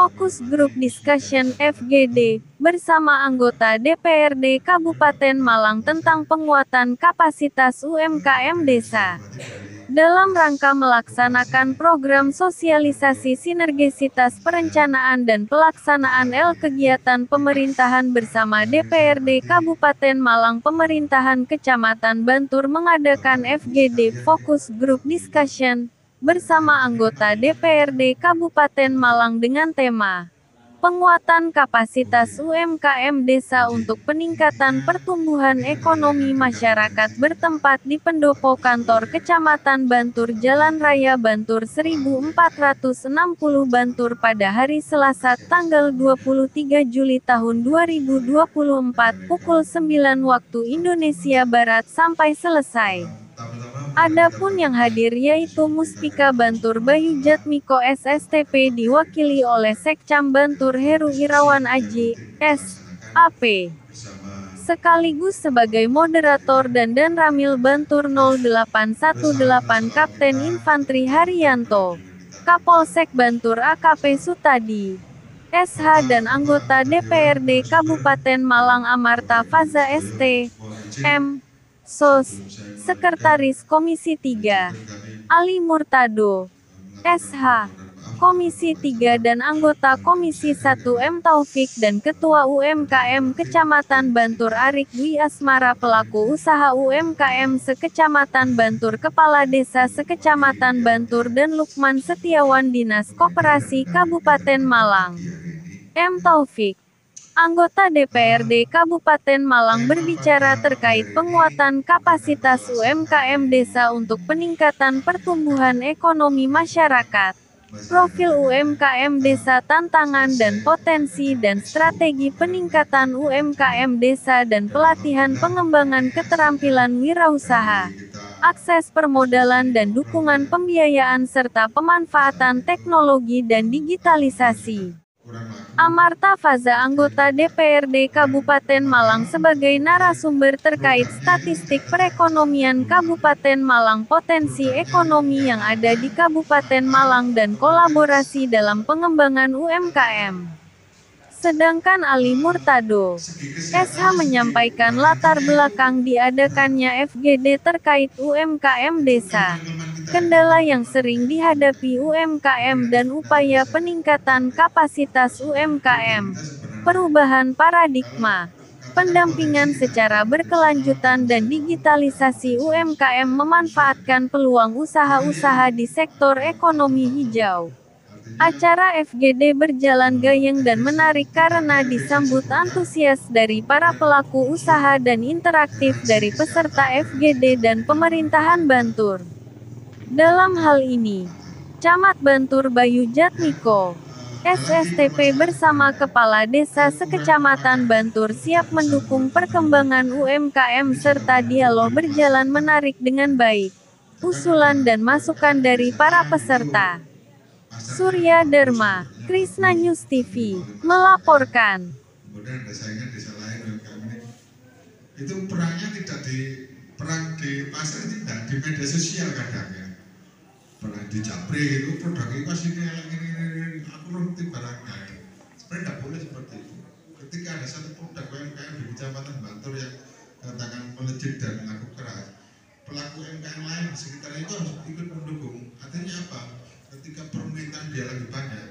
Fokus Group Discussion (FGD) bersama anggota DPRD Kabupaten Malang tentang penguatan kapasitas UMKM desa. Dalam rangka melaksanakan program sosialisasi sinergisitas perencanaan dan pelaksanaan kegiatan pemerintahan bersama DPRD Kabupaten Malang, Pemerintahan Kecamatan Bantur mengadakan FGD Fokus Group Discussion bersama anggota DPRD Kabupaten Malang dengan tema penguatan kapasitas UMKM desa untuk peningkatan pertumbuhan ekonomi masyarakat bertempat di pendopo kantor Kecamatan Bantur, Jalan Raya Bantur 1460 Bantur pada hari Selasa tanggal 23 Juli tahun 2024 pukul 9 waktu Indonesia Barat sampai selesai. Adapun yang hadir yaitu Muspika Bantur Bayu Jatmiko SSTP diwakili oleh Sekcam Bantur Heru Irawan Aji, S.A.P. sekaligus sebagai moderator dan Ramil Bantur 0818 Kapten Infantri Haryanto, Kapolsek Bantur AKP Sutadi, SH dan anggota DPRD Kabupaten Malang Amarta Faza ST, M. Sos, Sekretaris Komisi 3, Ali Murtado, SH, Komisi 3 dan anggota Komisi 1 M. Taufik dan Ketua UMKM Kecamatan Bantur Arik Dwi Asmara, pelaku usaha UMKM Sekecamatan Bantur, Kepala Desa Sekecamatan Bantur dan Lukman Setiawan Dinas Koperasi Kabupaten Malang. M. Taufik, anggota DPRD Kabupaten Malang, berbicara terkait penguatan kapasitas UMKM desa untuk peningkatan pertumbuhan ekonomi masyarakat, profil UMKM desa, tantangan dan potensi dan strategi peningkatan UMKM desa dan pelatihan pengembangan keterampilan wirausaha, akses permodalan dan dukungan pembiayaan serta pemanfaatan teknologi dan digitalisasi. Amarta Faza, anggota DPRD Kabupaten Malang, sebagai narasumber terkait statistik perekonomian Kabupaten Malang, potensi ekonomi yang ada di Kabupaten Malang dan kolaborasi dalam pengembangan UMKM. Sedangkan Ali Murtado, SH, menyampaikan latar belakang diadakannya FGD terkait UMKM desa, kendala yang sering dihadapi UMKM dan upaya peningkatan kapasitas UMKM, perubahan paradigma, pendampingan secara berkelanjutan dan digitalisasi UMKM memanfaatkan peluang usaha-usaha di sektor ekonomi hijau. Acara FGD berjalan gayeng dan menarik karena disambut antusias dari para pelaku usaha dan interaktif dari peserta FGD dan pemerintahan Bantur. Dalam hal ini, Camat Bantur Bayu Jatmiko, SSTP bersama Kepala Desa Sekecamatan Bantur siap mendukung perkembangan UMKM serta dialog berjalan menarik dengan baik. Usulan dan masukan dari para peserta. Surya Dharma, Krisna News TV, melaporkan. Kemudian ada saingan desa lain UMKM ini, itu perangnya tidak perang di pasar, tidak di media sosial kadang ya. Pernah di Japri itu produknya pas ini, aku ngerti barangnya. Sebenarnya tidak boleh seperti itu. Ketika ada satu produk UMKM di Kecamatan Bantur yang katakan melejit dan laku keras, pelaku UMKM lain di sekitar itu harus ikut mendukung. Artinya apa? Ketika permintaan dia lagi banyak,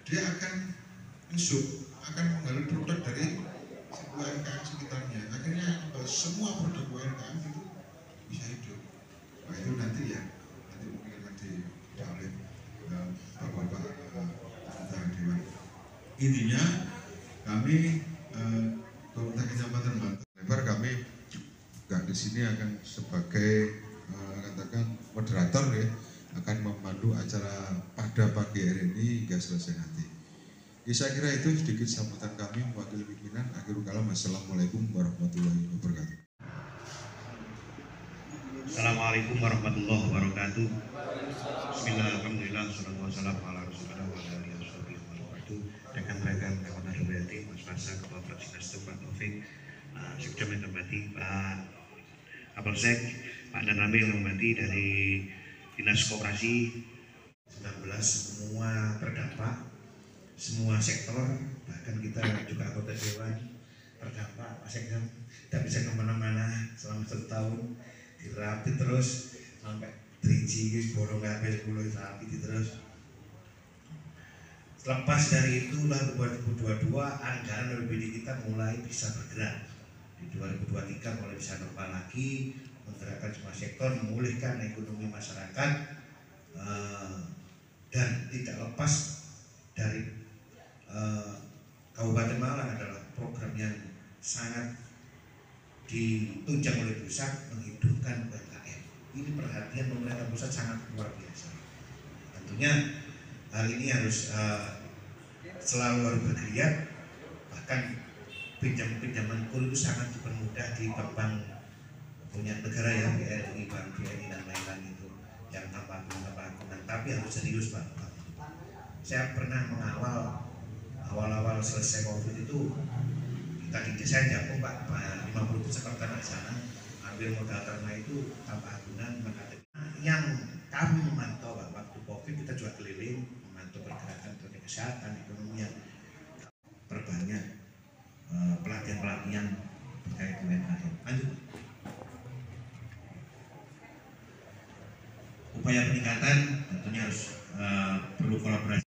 dia akan akan menggali produk dari sebuah UMKM sekitarnya. Akhirnya semua produk UMKM itu bisa hidup. Nah itu nanti mungkin akan dibahas oleh Bapak-Bapak Anggota Dewan. Intinya kami Pemerintah Kecamatan Bantur, kami juga di sini akan sebagai katakan moderator ya, akan memandu acara pada pagi hari ini hingga selesai nanti. Ya, saya kira itu sedikit sambutan kami mewakili pimpinan. Akhirul kalam, assalamualaikum warahmatullahi wabarakatuh. Assalamualaikum warahmatullahi wabarakatuh. Bismillahirrahmanirrahim. Wassalamualaikum warahmatullahi wabarakatuh. Rekan-rekan kawan RWT, Mas Fasa, Ketua Fraksi Nasdem, Pak Taufik, Sekda menghormati Pak Kapolsek, Pak Ramil menghormati dari Dinas Koperasi 19, semua terdampak semua sektor, bahkan kita juga anggota dewan terdampak Pak Sekjen, tidak bisa kemana-mana selama 1 tahun, dirapi terus sampai 3G borong kabeh 10 rapi terus. Lepas dari itulah 2022 anggaran APBD kita mulai bisa bergerak. Di 2023 mulai bisa normal lagi, menggerakkan semua sektor, memulihkan ekonomi masyarakat, dan tidak lepas dari Kabupaten Malang adalah program yang sangat ditunjang oleh pusat menghidupkan UMKM. Ini perhatian pemerintah pusat sangat luar biasa. Tentunya hal ini harus selalu harus bergeliat, bahkan pinjaman kur itu sangat dipermudah di bank punya negara ya, BRI, Bank BNI dan lain-lain itu yang tanpa akuntan, tapi harus serius Pak. Saya pernah mengawal awal-awal selesai COVID itu kita di desa Japung Pak, 50 sekretaris sana ambil modal karena itu tanpa akuntan, maka yang kami memantau Pak, waktu COVID kita juga keliling memantau pergerakan terkait kesehatan, ekonomi yang perbanyak pelatihan-pelatihan terkait UMKM. Lanjut. Upaya peningkatan tentunya harus perlu kolaborasi.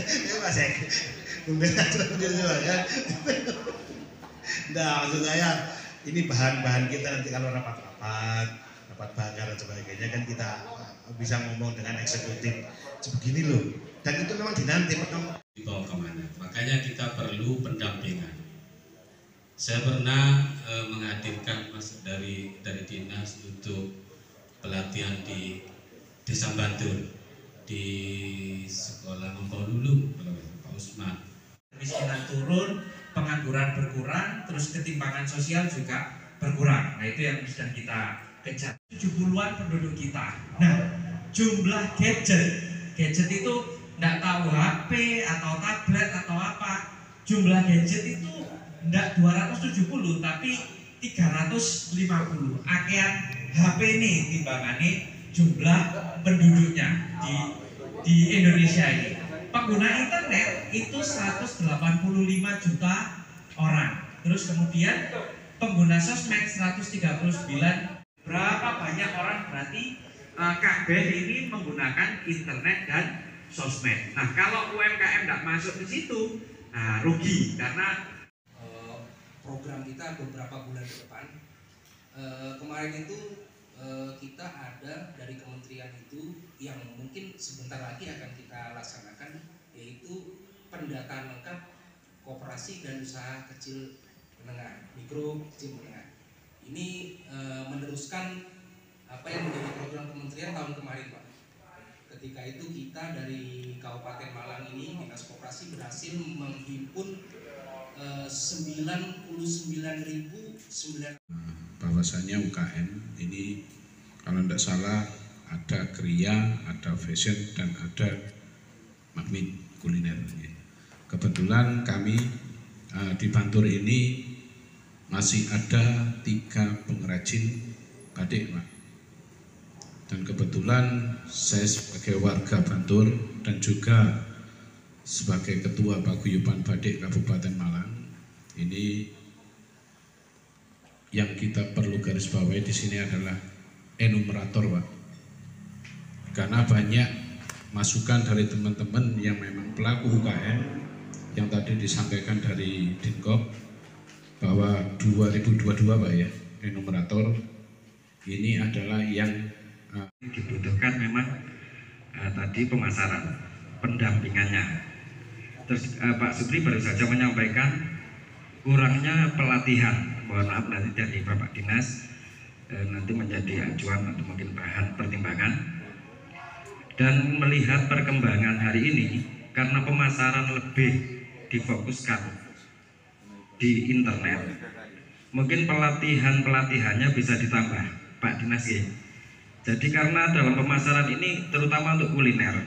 Ya Mas Ek, nah maksud saya ini bahan-bahan kita nanti kalau rapat bakar dan sebagainya kan kita bisa ngomong dengan eksekutif sebegini loh, dan itu memang dinanti pertama dibawa kemana, makanya kita perlu pendampingan. Saya pernah menghadirkan Mas dari dinas untuk pelatihan di Desa Bantul di sekolah Mempolulu Pak Usman. Kemiskinan turun, pengangguran berkurang, terus ketimpangan sosial juga berkurang. Nah itu yang sedang kita kejar. 70-an penduduk kita. Nah jumlah gadget itu tidak tahu HP atau tablet atau apa. Jumlah gadget itu tidak 270 tapi 350. Akean HP ini timbangane jumlah penduduknya di Indonesia ini. Pengguna internet itu 185 juta orang. Terus kemudian pengguna sosmed 139. Berapa banyak orang berarti kabeh ini menggunakan internet dan sosmed. Nah kalau UMKM tidak masuk ke situ, nah rugi karena program kita beberapa bulan ke depan. Kemarin itu kita ada dari kementerian itu yang mungkin sebentar lagi akan kita laksanakan, yaitu pendataan lengkap koperasi dan usaha kecil menengah, mikro kecil menengah. Ini meneruskan apa yang menjadi program kementerian tahun kemarin Pak. Ketika itu kita dari Kabupaten Malang ini Dinas Koperasi berhasil menghimpun 99.900. Bahwasanya UKM ini kalau tidak salah ada kriya, ada fashion, dan ada magnet kuliner. Kebetulan kami di Bantul ini masih ada 3 pengrajin batik Pak. Dan kebetulan saya sebagai warga Bantul dan juga sebagai Ketua Paguyuban Batik Kabupaten Malang, ini yang kita perlu garis bawahi di sini adalah enumerator Pak. Karena banyak masukan dari teman-teman yang memang pelaku UKM yang tadi disampaikan dari Dinkop bahwa 2022 Pak ya, enumerator ini adalah yang dibutuhkan memang tadi pemasaran, pendampingannya. Terus Pak Supri baru saja menyampaikan kurangnya pelatihan. Mohon maaf nanti dari Bapak Dinas nanti menjadi acuan atau mungkin bahan pertimbangan. Dan melihat perkembangan hari ini karena pemasaran lebih difokuskan di internet, mungkin pelatihannya bisa ditambah Pak Dinas ya. Jadi karena dalam pemasaran ini terutama untuk kuliner,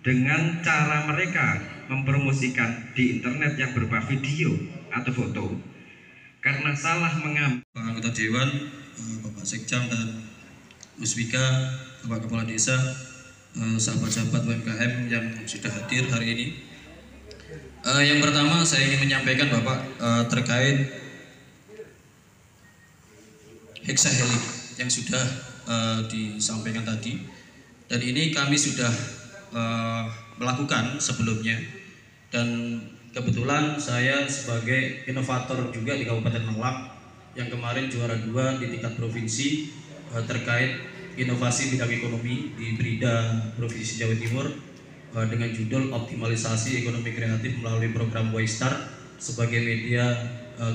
dengan cara mereka mempromosikan di internet yang berupa video atau foto, karena salah mengambil Pak Anggota Dewan, Bapak Sekjam dan Musbika, Bapak Kepala Desa, sahabat-sahabat UMKM yang sudah hadir hari ini, Yang pertama saya ingin menyampaikan Bapak terkait hexahelix yang sudah disampaikan tadi, dan ini kami sudah melakukan sebelumnya, dan kebetulan saya sebagai inovator juga di Kabupaten Malang yang kemarin juara 2 di tingkat provinsi terkait inovasi bidang ekonomi di Brida Provinsi Jawa Timur dengan judul optimalisasi ekonomi kreatif melalui program Waystar sebagai media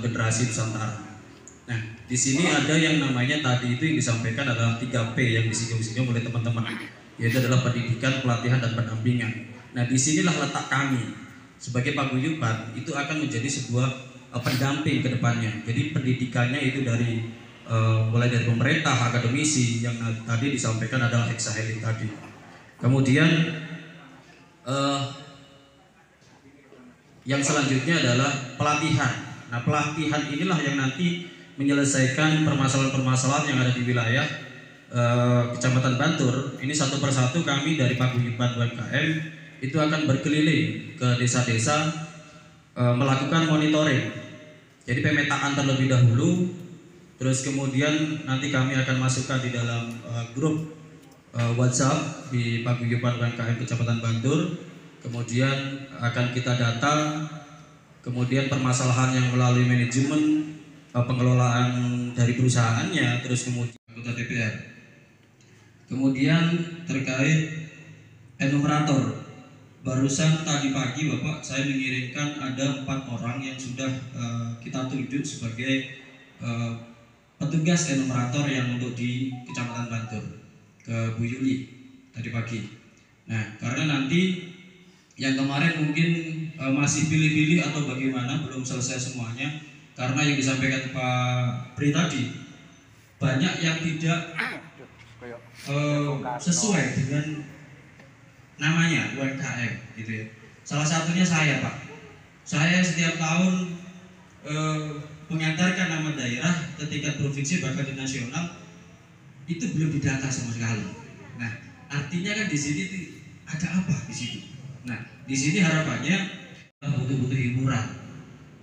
generasi Nusantara. Nah, di sini ada yang namanya tadi itu yang disampaikan adalah 3P yang disinggung-singgung oleh teman-teman, yaitu adalah pendidikan, pelatihan, dan pendampingan. Nah, disinilah letak kami sebagai paguyuban itu akan menjadi sebuah pendamping ke depannya. Jadi pendidikannya itu dari mulai dari pemerintah, akademisi yang tadi disampaikan adalah hexahelix tadi. Kemudian yang selanjutnya adalah pelatihan. Nah, pelatihan inilah yang nanti menyelesaikan permasalahan-permasalahan yang ada di wilayah Kecamatan Bantur. Ini satu persatu kami dari Paguyuban UMKM itu akan berkeliling ke desa-desa melakukan monitoring. Jadi pemetaan terlebih dahulu, terus kemudian nanti kami akan masukkan di dalam grup WhatsApp di Paguyuban UMKM Kecamatan Bantur. Kemudian akan kita data, kemudian permasalahan yang melalui manajemen pengelolaan dari perusahaannya, terus kemudian anggota DPR. Kemudian terkait enumerator, barusan tadi pagi Bapak saya mengirimkan ada 4 orang yang sudah kita tunjuk sebagai petugas enumerator yang untuk di Kecamatan Bantur ke Bu Yuli tadi pagi. Nah, karena nanti yang kemarin mungkin masih pilih-pilih atau bagaimana, belum selesai semuanya. Karena yang disampaikan Pak Pri tadi banyak yang tidak sesuai dengan namanya UMKM gitu ya. Salah satunya saya Pak. Saya setiap tahun mengantarkan nama daerah ke tingkat provinsi bahkan di nasional itu belum didata sama sekali. Nah, artinya kan di sini ada apa di situ. Nah, di sini harapannya butuh-butuh hiburan.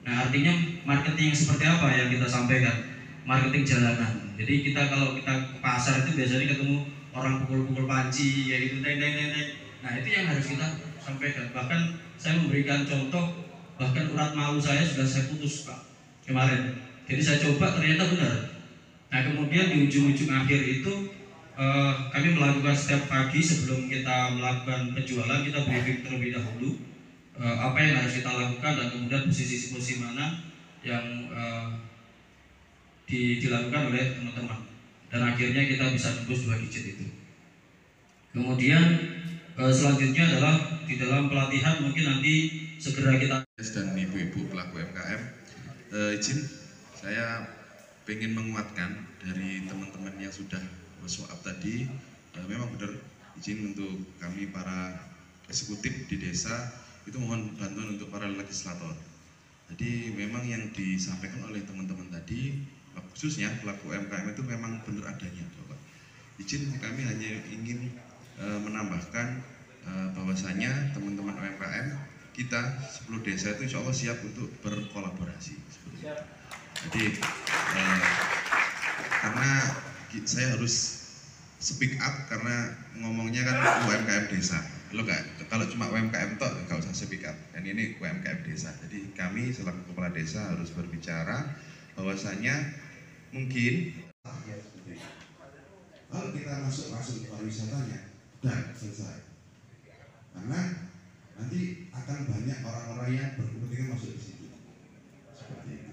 Nah, artinya marketing yang seperti apa yang kita sampaikan? Marketing jalanan. Jadi kita kalau kita ke pasar itu biasanya ketemu orang pukul-pukul panci ya gitu, neng. Nah, itu yang harus kita sampaikan. Bahkan saya memberikan contoh, bahkan urat malu saya sudah saya putus Pak kemarin. Jadi saya coba ternyata benar. Nah, kemudian di ujung-ujung akhir itu kami melakukan setiap pagi sebelum kita melakukan penjualan, kita briefing terlebih dahulu apa yang harus kita lakukan dan kemudian posisi mana yang dilakukan oleh teman-teman, dan akhirnya kita bisa tembus 2 digit itu. Kemudian selanjutnya adalah di dalam pelatihan mungkin nanti segera kita dan ibu-ibu pelaku UMKM, izin saya ingin menguatkan dari teman-teman yang sudah WhatsApp tadi. Memang benar, izin untuk kami para eksekutif di desa itu mohon bantuan untuk para legislator. Jadi memang yang disampaikan oleh teman-teman tadi, khususnya pelaku UMKM itu memang benar adanya Bapak. Izin kami hanya ingin menambahkan bahwasanya teman-teman UMKM kita 10 desa itu insya Allah siap untuk berkolaborasi. Jadi karena saya harus speak up karena ngomongnya kan UMKM desa. Kalau cuma UMKM toh nggak usah speak up. Dan ini UMKM desa. Jadi kami selaku kepala desa harus berbicara bahwasanya mungkin kalau kita masuk pariwisatanya dan selesai. Karena nanti akan banyak orang-orang yang berkepentingan masuk di situ. Seperti itu.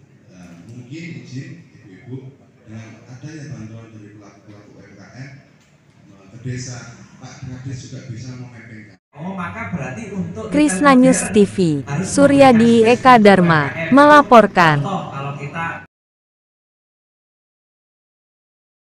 Mungkin izin ibu-ibu dengan adanya bantuan dari pelaku-pelaku UMKM ke desa, Pak Kades juga bisa memappingkan. Oh, maka berarti untuk Krisna News TV, Suryadi Eka Dharma melaporkan.